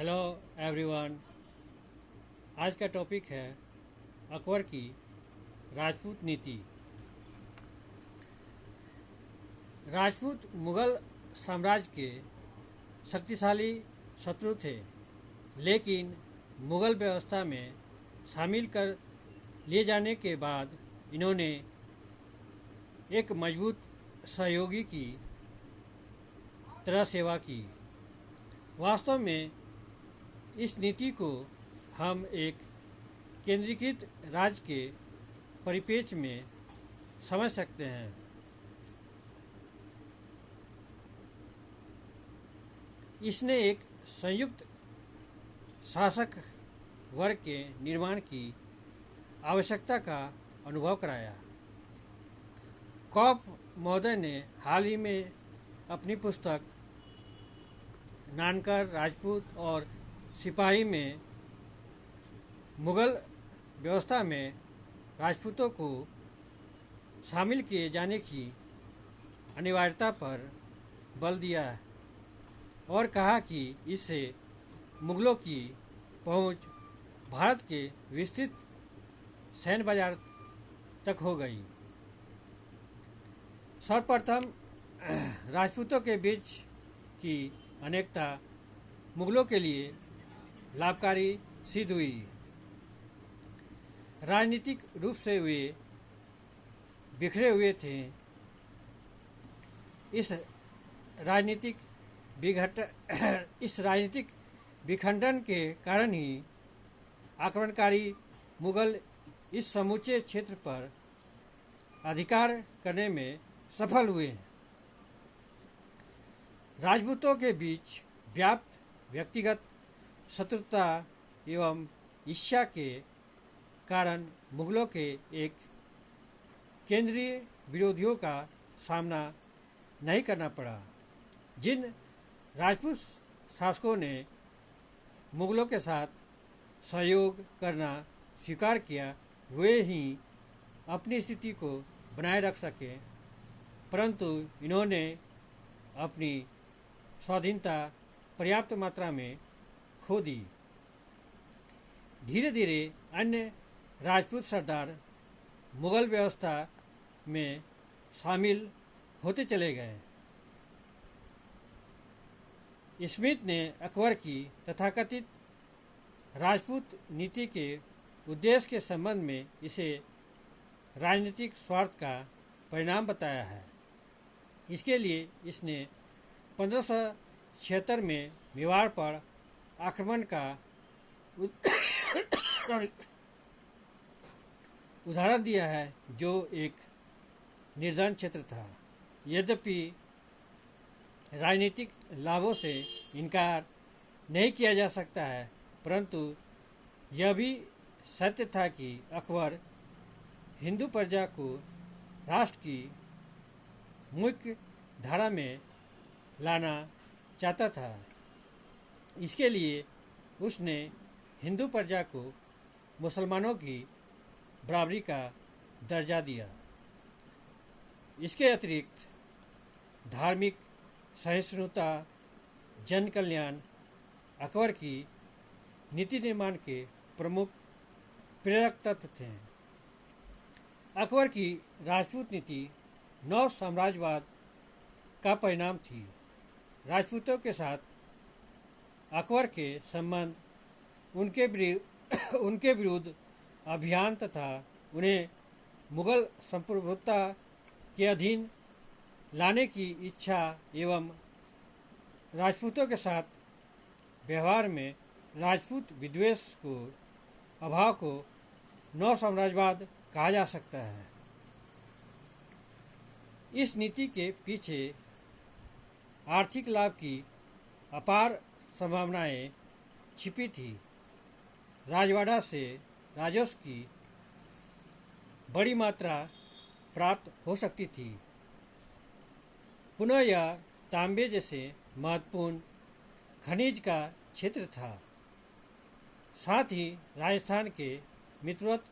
Hello everyone. आज का topic है अकबर की राजपूत नीति। राजपूत मुगल साम्राज्य के शक्तिशाली शत्रु थे, लेकिन मुगल व्यवस्था में शामिल कर लिए जाने के बाद इन्होंने एक मजबूत सहयोगी की तरह सेवा की। वास्तव में इस नीति को हम एक केंद्रीकृत राज्य के परिप्रेक्ष्य में समझ सकते हैं। इसने एक संयुक्त शासक वर्ग के निर्माण की आवश्यकता का अनुभव कराया। कॉप महोदय ने हाल ही में अपनी पुस्तक नानकर, राजपूत और सिपाही में मुगल व्यवस्था में राजपूतों को शामिल किए जाने की अनिवार्यता पर बल दिया और कहा कि इससे मुगलों की पहुंच भारत के विस्तृत सैन्य बाजार तक हो गई। सर्वप्रथम राजपूतों के बीच की अनेकता मुगलों के लिए लाभकारी सिद्ध हुई। राजनीतिक रूप से वे बिखरे हुए थे। इस राजनीतिक विखंडन के कारण ही आक्रमणकारी मुगल इस समूचे क्षेत्र पर अधिकार करने में सफल हुए। राजपूतों के बीच व्याप्त व्यक्तिगत शत्रुता एवं ईर्ष्या के कारण मुगलों के एक केंद्रीय विरोधियों का सामना नहीं करना पड़ा। जिन राजपूत शासकों ने मुगलों के साथ सहयोग करना स्वीकार किया, वे ही अपनी स्थिति को बनाए रख सके, परंतु इन्होंने अपनी स्वाधीनता पर्याप्त मात्रा में खो दी। धीरे धीरे अन्य राजपूत सरदार मुगल व्यवस्था में शामिल होते चले गए। स्मिथ ने अकबर की तथाकथित राजपूत नीति के उद्देश्य के संबंध में इसे राजनीतिक स्वार्थ का परिणाम बताया है। इसके लिए इसने 1576 में मेवाड़ पर आक्रमण का उदाहरण दिया है, जो एक निर्जन क्षेत्र था। यद्यपि राजनीतिक लाभों से इनकार नहीं किया जा सकता है, परंतु यह भी सत्य था कि अकबर हिंदू प्रजा को राष्ट्र की मुख्य धारा में लाना चाहता था। इसके लिए उसने हिंदू प्रजा को मुसलमानों की बराबरी का दर्जा दिया। इसके अतिरिक्त धार्मिक सहिष्णुता, जन कल्याण अकबर की नीति निर्माण के प्रमुख प्रेरक तत्व थे। अकबर की राजपूत नीति नव साम्राज्यवाद का परिणाम थी। राजपूतों के साथ अकबर के संबंध उनके विरुद्ध अभियान तथा उन्हें मुगल संप्रभुता के अधीन लाने की इच्छा एवं राजपूतों के साथ व्यवहार में राजपूत विद्वेष को अभाव को नव साम्राज्यवाद कहा जा सकता है। इस नीति के पीछे आर्थिक लाभ की अपार संभावनाएं छिपी थी। राजवाड़ा से राजस्व की बड़ी मात्रा प्राप्त हो सकती थी। पुनः यह तांबे जैसे महत्वपूर्ण खनिज का क्षेत्र था। साथ ही राजस्थान के मित्रवत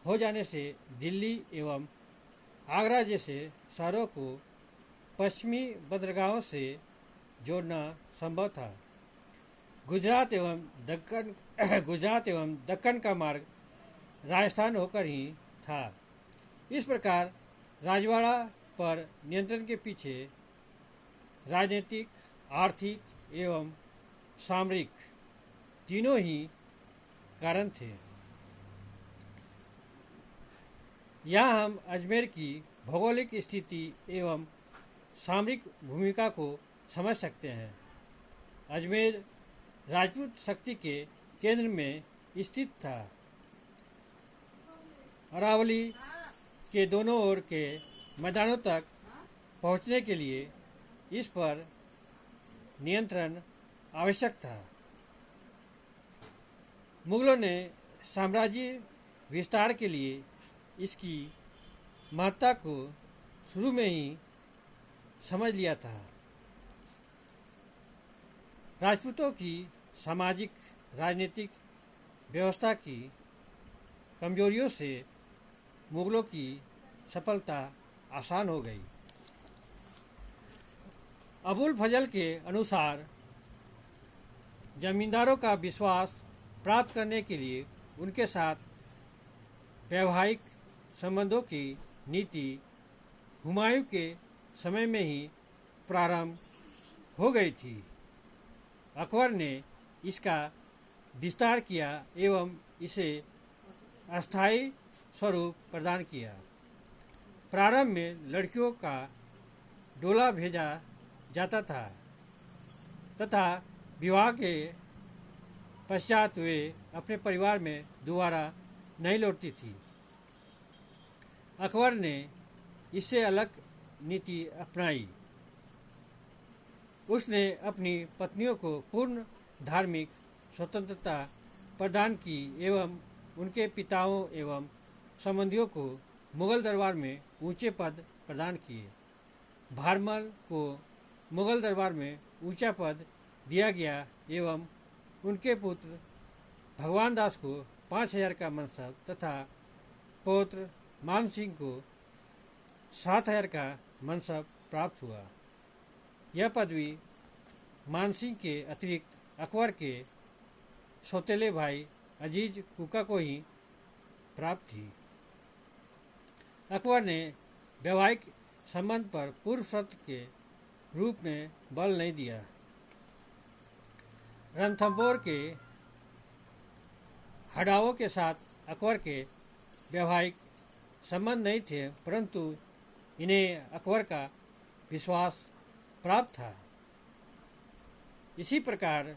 हो जाने से दिल्ली एवं आगरा जैसे शहरों को पश्चिमी बंदरगाहों से जोड़ना संभव था। गुजरात एवं दक्कन का मार्ग राजस्थान होकर ही था। इस प्रकार राजवाड़ा पर नियंत्रण के पीछे राजनीतिक, आर्थिक एवं सामरिक तीनों ही कारण थे। यहाँ हम अजमेर की भौगोलिक स्थिति एवं सामरिक भूमिका को समझ सकते हैं। अजमेर राजपूत शक्ति के केंद्र में स्थित था। अरावली के दोनों ओर के मैदानों तक पहुंचने के लिए इस पर नियंत्रण आवश्यक था। मुगलों ने साम्राज्य विस्तार के लिए इसकी महत्ता को शुरू में ही समझ लिया था। राजपूतों की सामाजिक राजनीतिक व्यवस्था की कमजोरियों से मुगलों की सफलता आसान हो गई। अबुल फजल के अनुसार जमींदारों का विश्वास प्राप्त करने के लिए उनके साथ वैवाहिक संबंधों की नीति हुमायूं के समय में ही प्रारंभ हो गई थी। अकबर ने इसका विस्तार किया एवं इसे अस्थायी स्वरूप प्रदान किया। प्रारंभ में लड़कियों का डोला भेजा जाता था तथा विवाह के पश्चात वे अपने परिवार में दोबारा नहीं लौटती थी। अकबर ने इससे अलग नीति अपनाई। उसने अपनी पत्नियों को पूर्ण धार्मिक स्वतंत्रता प्रदान की एवं उनके पिताओं एवं संबंधियों को मुगल दरबार में ऊंचे पद प्रदान किए। भारमल को मुगल दरबार में ऊंचा पद दिया गया एवं उनके पुत्र भगवान दास को 5000 का मनसब तथा पौत्र मान सिंह को 7000 का मनसब प्राप्त हुआ। यह पदवी मान सिंह के अतिरिक्त अकबर के सौतेले भाई अजीज कुका को ही प्राप्त थी। अकबर ने वैवाहिक संबंध पर पूर्व शर्त के रूप में बल नहीं दिया। रणथंभौर के हड़ाओं के साथ अकबर के वैवाहिक संबंध नहीं थे, परंतु इन्हें अकबर का विश्वास प्राप्त था। इसी प्रकार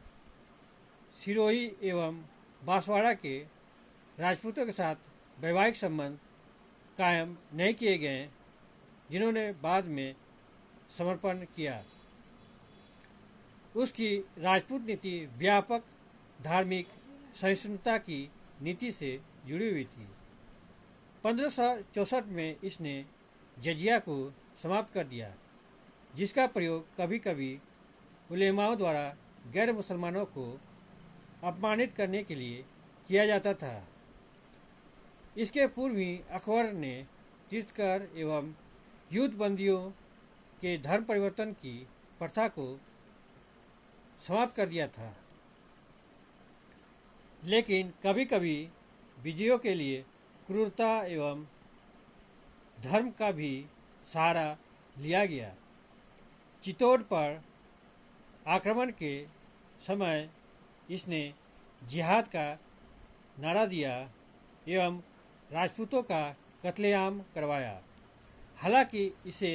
सिरोही एवं बांसवाड़ा के राजपूतों के साथ वैवाहिक संबंध कायम नहीं किए गए, जिन्होंने बाद में समर्पण किया। उसकी राजपूत नीति व्यापक धार्मिक सहिष्णुता की नीति से जुड़ी हुई थी। 1564 में इसने जजिया को समाप्त कर दिया, जिसका प्रयोग कभी कभी उलेमाओं द्वारा गैर मुसलमानों को अपमानित करने के लिए किया जाता था। इसके पूर्व ही अकबर ने तीर्थकर एवं युद्ध बंदियों के धर्म परिवर्तन की प्रथा को समाप्त कर दिया था। लेकिन कभी कभी विजयों के लिए क्रूरता एवं धर्म का भी सहारा लिया गया। चित्तौड़ पर आक्रमण के समय इसने जिहाद का नारा दिया एवं राजपूतों का कत्लेआम करवाया। हालांकि इसे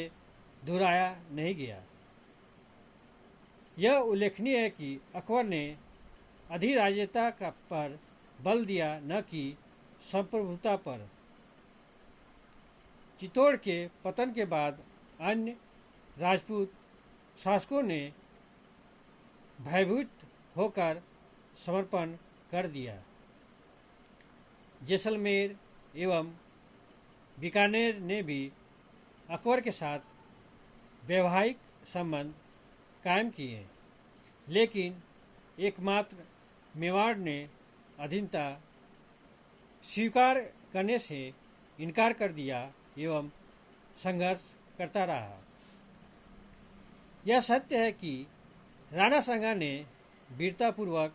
दोहराया नहीं गया। यह उल्लेखनीय है कि अकबर ने अधिराज्यता का पर बल दिया, न कि संप्रभुता पर। चित्तौड़ के पतन के बाद अन्य राजपूत शासकों ने भयभीत होकर समर्पण कर दिया। जैसलमेर एवं बीकानेर ने भी अकबर के साथ वैवाहिक संबंध कायम किए, लेकिन एकमात्र मेवाड़ ने अधीनता स्वीकार करने से इनकार कर दिया एवं संघर्ष करता रहा। यह सत्य है कि राणा सांगा ने वीरतापूर्वक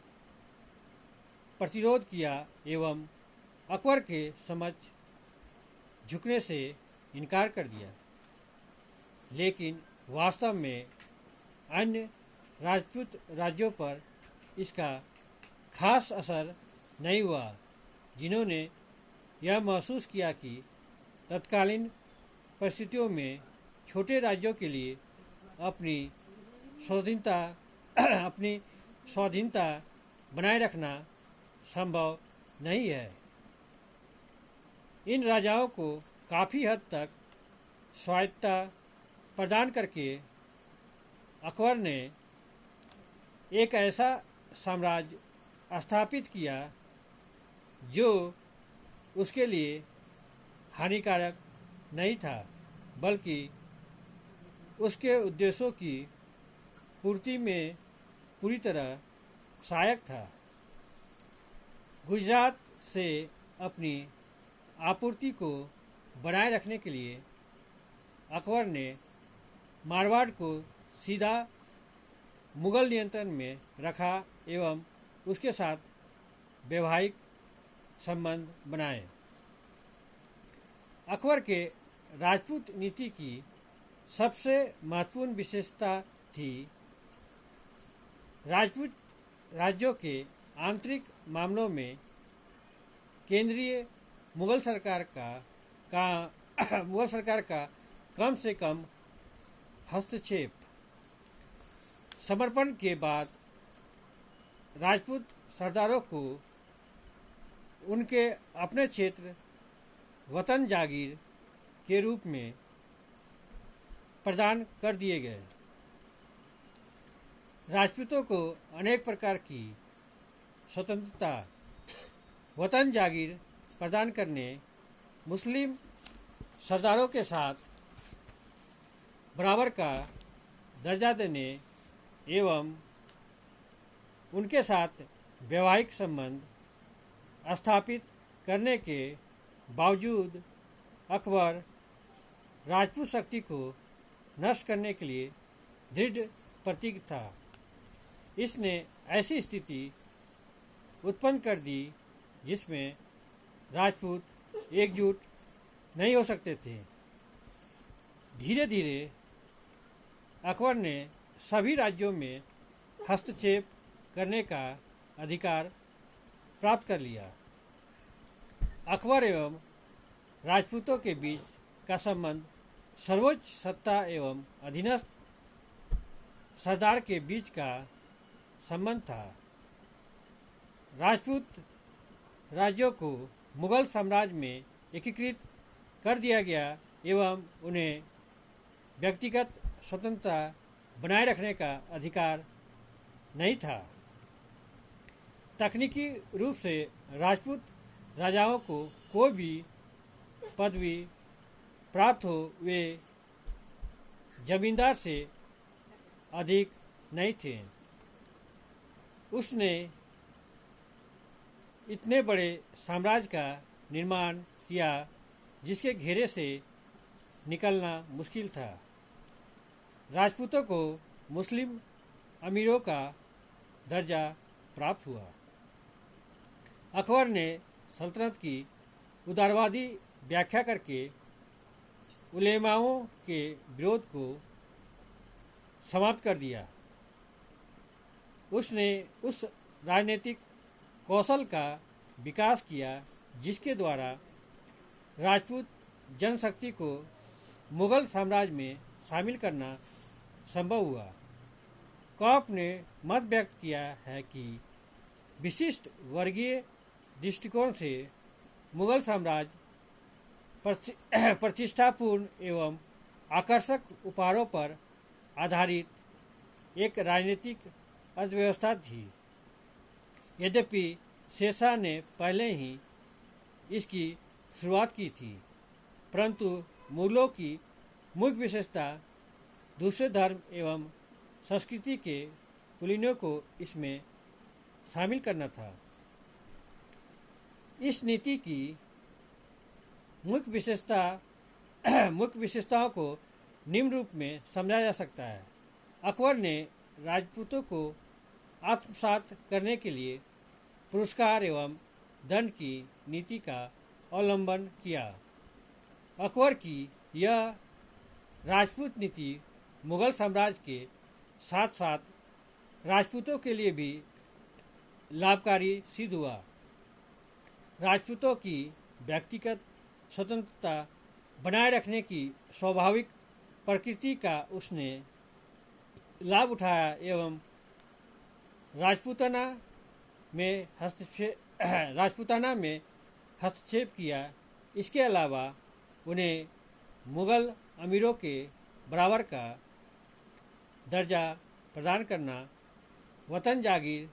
प्रतिरोध किया एवं अकबर के समक्ष झुकने से इनकार कर दिया। लेकिन वास्तव में अन्य राजपूत राज्यों पर इसका खास असर नहीं हुआ, जिन्होंने यह महसूस किया कि तत्कालीन परिस्थितियों में छोटे राज्यों के लिए अपनी स्वाधीनता बनाए रखना संभव नहीं है। इन राजाओं को काफ़ी हद तक स्वायत्तता प्रदान करके अकबर ने एक ऐसा साम्राज्य स्थापित किया जो उसके लिए हानिकारक नहीं था, बल्कि उसके उद्देश्यों की पूर्ति में पूरी तरह सहायक था। गुजरात से अपनी आपूर्ति को बनाए रखने के लिए अकबर ने मारवाड़ को सीधा मुगल नियंत्रण में रखा एवं उसके साथ वैवाहिक संबंध बनाए। अकबर के राजपूत नीति की सबसे महत्वपूर्ण विशेषता थी राजपूत राज्यों के आंतरिक मामलों में केंद्रीय मुगल सरकार का कम से कम हस्तक्षेप। समर्पण के बाद राजपूत सरदारों को उनके अपने क्षेत्र वतन जागीर के रूप में प्रदान कर दिए गए। राजपूतों को अनेक प्रकार की स्वतंत्रता वतन जागीर प्रदान करने, मुस्लिम सरदारों के साथ बराबर का दर्जा देने एवं उनके साथ वैवाहिक संबंध स्थापित करने के बावजूद अकबर राजपूत शक्ति को नष्ट करने के लिए दृढ़ प्रतिज्ञ था। इसने ऐसी स्थिति उत्पन्न कर दी जिसमें राजपूत एकजुट नहीं हो सकते थे। धीरे धीरे अकबर ने सभी राज्यों में हस्तक्षेप करने का अधिकार प्राप्त कर लिया। अकबर एवं राजपूतों के बीच का संबंध सर्वोच्च सत्ता एवं अधीनस्थ सरदार के बीच का संबंध था। राजपूत राज्यों को मुगल साम्राज्य में एकीकृत कर दिया गया एवं उन्हें व्यक्तिगत स्वतंत्रता बनाए रखने का अधिकार नहीं था। तकनीकी रूप से राजपूत राजाओं को कोई भी पदवी प्राप्त हो, वे जमींदार से अधिक नहीं थे। उसने इतने बड़े साम्राज्य का निर्माण किया जिसके घेरे से निकलना मुश्किल था। राजपूतों को मुस्लिम अमीरों का दर्जा प्राप्त हुआ। अकबर ने सल्तनत की उदारवादी व्याख्या करके उलेमाओं के विरोध को समाप्त कर दिया। उसने उस राजनीतिक कौशल का विकास किया जिसके द्वारा राजपूत जनशक्ति को मुगल साम्राज्य में शामिल करना संभव हुआ। कॉप ने मत व्यक्त किया है कि विशिष्ट वर्गीय दृष्टिकोण से मुगल साम्राज्य प्रतिष्ठापूर्ण एवं आकर्षक उपहारों पर आधारित एक राजनीतिक अर्थव्यवस्था थी। यद्यपि शेरशाह ने पहले ही इसकी शुरुआत की थी, परंतु मुगलों की मुख्य विशेषता दूसरे धर्म एवं संस्कृति के कुलीनों को इसमें शामिल करना था। इस नीति की मुख्य विशेषताओं को निम्न रूप में समझा जा सकता है। अकबर ने राजपूतों को आत्मसात करने के लिए पुरस्कार एवं दंड की नीति का अवलंबन किया। अकबर की यह राजपूत नीति मुगल साम्राज्य के साथ साथ राजपूतों के लिए भी लाभकारी सिद्ध हुआ। राजपूतों की व्यक्तिगत स्वतंत्रता बनाए रखने की स्वाभाविक प्रकृति का उसने लाभ उठाया एवं राजपूताना में हस्तक्षेप किया। इसके अलावा उन्हें मुगल अमीरों के बराबर का दर्जा प्रदान करना, वतन जागीर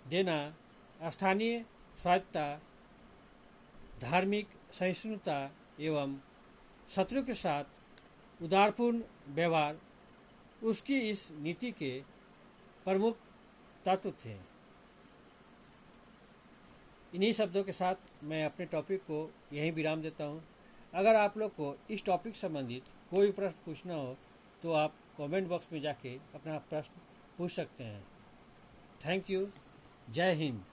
देना, स्थानीय स्वायत्तता, धार्मिक सहिष्णुता एवं शत्रु के साथ उदारपूर्ण व्यवहार उसकी इस नीति के प्रमुख तत्व थे। इन्हीं शब्दों के साथ मैं अपने टॉपिक को यहीं विराम देता हूँ। अगर आप लोग को इस टॉपिक संबंधित कोई प्रश्न पूछना हो तो आप कमेंट बॉक्स में जाके अपना प्रश्न पूछ सकते हैं। Thank you. जय हिंद।